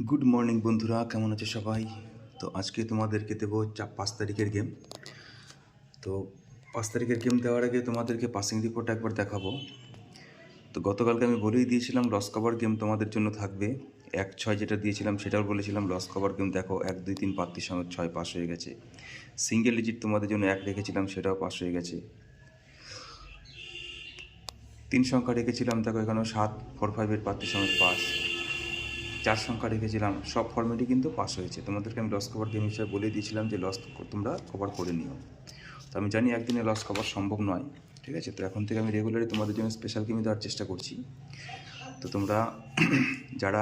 Good morning বন্ধুরা, কেমন আছো সবাই? তো আজকে তোমাদেরকে দেবো 5 তারিখের গেম। তো 5 তারিখের গেম দেওয়ার আগে তোমাদেরকে পাসিং রিপোর্ট একবার দেখাবো। তো গতকালকে আমি বলেই দিয়েছিলাম লস কভার গেম তোমাদের জন্য থাকবে। 1-6 যেটা দিয়েছিলাম সেটাও বলেছিলাম লস কভার গেম। দেখো 1-2-3 প্রার্থীর সঙ্গে 6 পাস হয়ে গেছে। সিঙ্গেল ডিজিট তোমাদের জন্য 1 রেখেছিলাম, সেটাও পাস হয়ে গেছে। 3 সংখ্যা রেখেছিলাম, দেখো এখানেও 7-4-5 প্রার্থীর সঙ্গে পাস। 4 সংখ্যা রেখেছিলাম, সব ফর্মেটই কিন্তু পাস হয়েছে। তোমাদেরকে আমি লস কভার গেম হিসাবে বলে দিয়েছিলাম যে লস তোমরা কভার করে নিও। তো আমি জানি একদিনে লস কভার সম্ভব নয়, ঠিক আছে? তো এখন থেকে আমি রেগুলারই তোমাদের জন্য স্পেশাল গেমই দেওয়ার চেষ্টা করছি। তো তোমরা যারা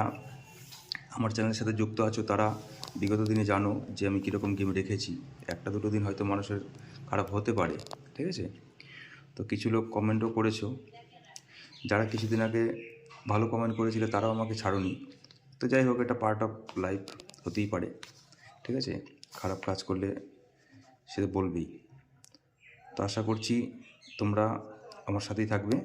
আমার চ্যানেলের সাথে যুক্ত আছো তারা বিগত দিনে জানো যে আমি কীরকম গেম রেখেছি। 1-2 দিন হয়তো মানুষের খারাপ হতে পারে, ঠিক আছে? তো কিছু লোক কমেন্টও করেছো, যারা কিছুদিন আগে ভালো কমেন্ট করেছিল তারাও আমাকে ছাড়োনি। তো যাই হোক, এটা পার্ট অফ লাইফ, হতেই পারে, ঠিক আছে? খারাপ কাজ করলে সে বলবেই। তো আশা করছি তোমরা আমার সাথেই থাকবে।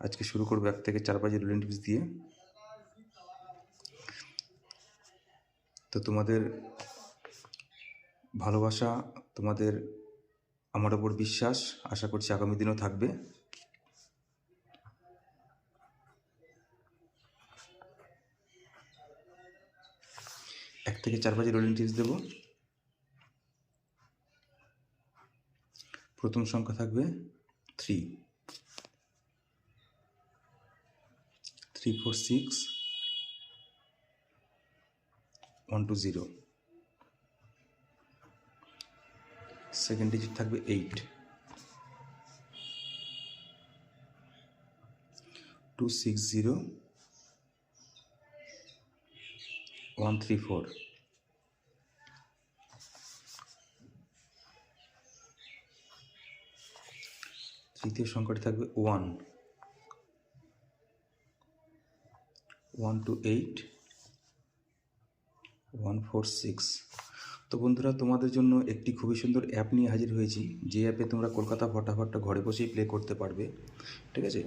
আজকে শুরু করবো 1 থেকে 4 বাজে রুলিং টিপস দিয়ে। তো তোমাদের ভালোবাসা, তোমাদের আমার ওপর বিশ্বাস আশা করছি আগামী দিনেও থাকবে। এক থেকে 4 বাজে রোলিং টিপস দেবো। প্রথম সংখ্যা থাকবে 3, 3, 4, 6, 1, 2, 0। সেকেন্ড ডিজিট থাকবে 8, 2, 6, 0, 1, 3, 4। তৃতীয় সংখ্যাটি থাকবে 1, 1, 2, 8, 1, 4, 6। তো বন্ধুরা, তোমাদের জন্য একটি খুবই সুন্দর অ্যাপ নিয়ে হাজির হয়েছি, যে অ্যাপে তোমরা কলকাতা ফটাফটটা ঘরে বসেই প্লে করতে পারবে, ঠিক আছে?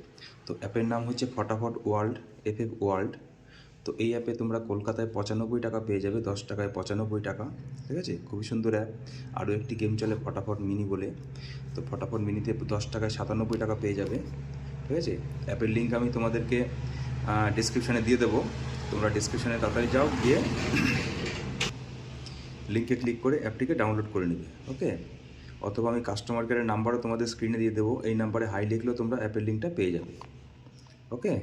তো অ্যাপের নাম হচ্ছে ফটাফট ওয়ার্ল্ড, FF ওয়ার্ল্ড। তো এই অ্যাপে তোমরা কলকাতায় 95 টাকা পেয়ে যাবে, 10 টাকায় 95 টাকা, ঠিক আছে? খুবই সুন্দর অ্যাপ। আরও একটি গেম চলে ফটাফট মিনি বলে, তো ফটাফট মিনিতে 10 টাকায় 97 টাকা পেয়ে যাবে, ঠিক আছে? অ্যাপের লিঙ্ক আমি তোমাদেরকে ডিসক্রিপশানে দিয়ে দেবো। তোমরা ডিসক্রিপশানে তাড়াতাড়ি যাও, গিয়ে লিঙ্কে ক্লিক করে অ্যাপটিকে ডাউনলোড করে নেবে, ওকে? অথবা আমি কাস্টমার কেয়ারের নাম্বারও তোমাদের স্ক্রিনে দিয়ে দেবো, এই নাম্বারে হাই লিখলেও তোমরা অ্যাপের লিঙ্কটা পেয়ে যাবে, ওকে?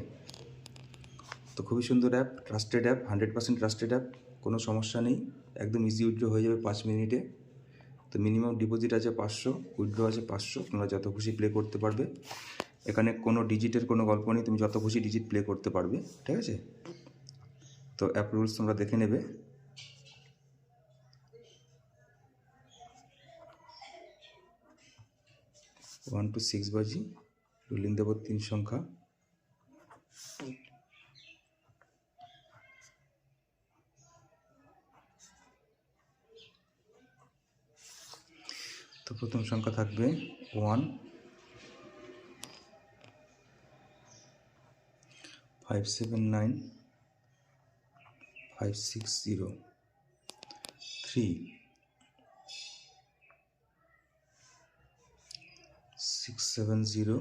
তো খুবই সুন্দর app, trusted app, 100% trusted app, কোনো সমস্যা নেই, একদম ইজি উইথড্র হয়ে যাবে 5 মিনিটে। তো মিনিমাম ডিপোজিট আছে 500, উইথড্র আছে 500, তোমরা যত খুশি প্লে করতে পারবে। এখানে কোনো ডিজিটের কোনো গল্প নেই, তুমি যত খুশি ডিজিট প্লে করতে পারবে, ঠিক আছে? তো অ্যাপ রুলস তোমরা দেখে নেবে। ওয়ান টু 6 বাজি রুলিং দেবো 3 সংখ্যা। তো প্রথম সংখ্যা থাকবে 1, 5, 7, 9, 5, 6, 0, 3, 6, 7, 0,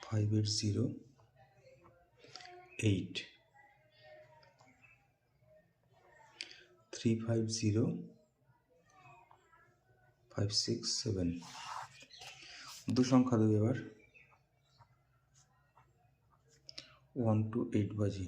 5, 8, 0, 8, 3, 5, 0, 5, 6, 7। দু সংখ্যা দেবে এবার 1 to 8 বাজি।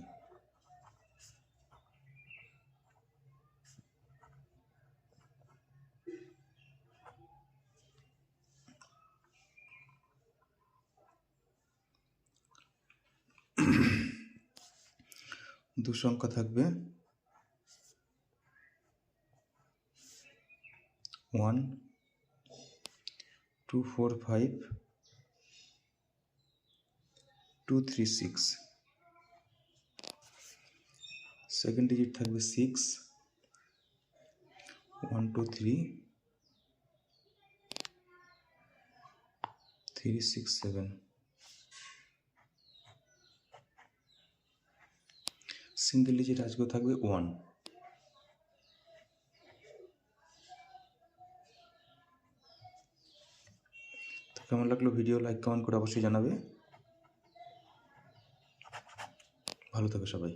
দু সংখ্যা থাকবে 1, 2, 4, 5, 2, 3, 6। সেকেন্ড ডিজিট থাকবে 6, 1, 2, 3, 3, 6, 7। সিঙ্গেল ডিজিট আজকেও থাকবে 1। তো কেমন লাগলো ভিডিও, লাইক কমেন্ট করে অবশ্যই জানাবে। ভালো থাকো সবাই।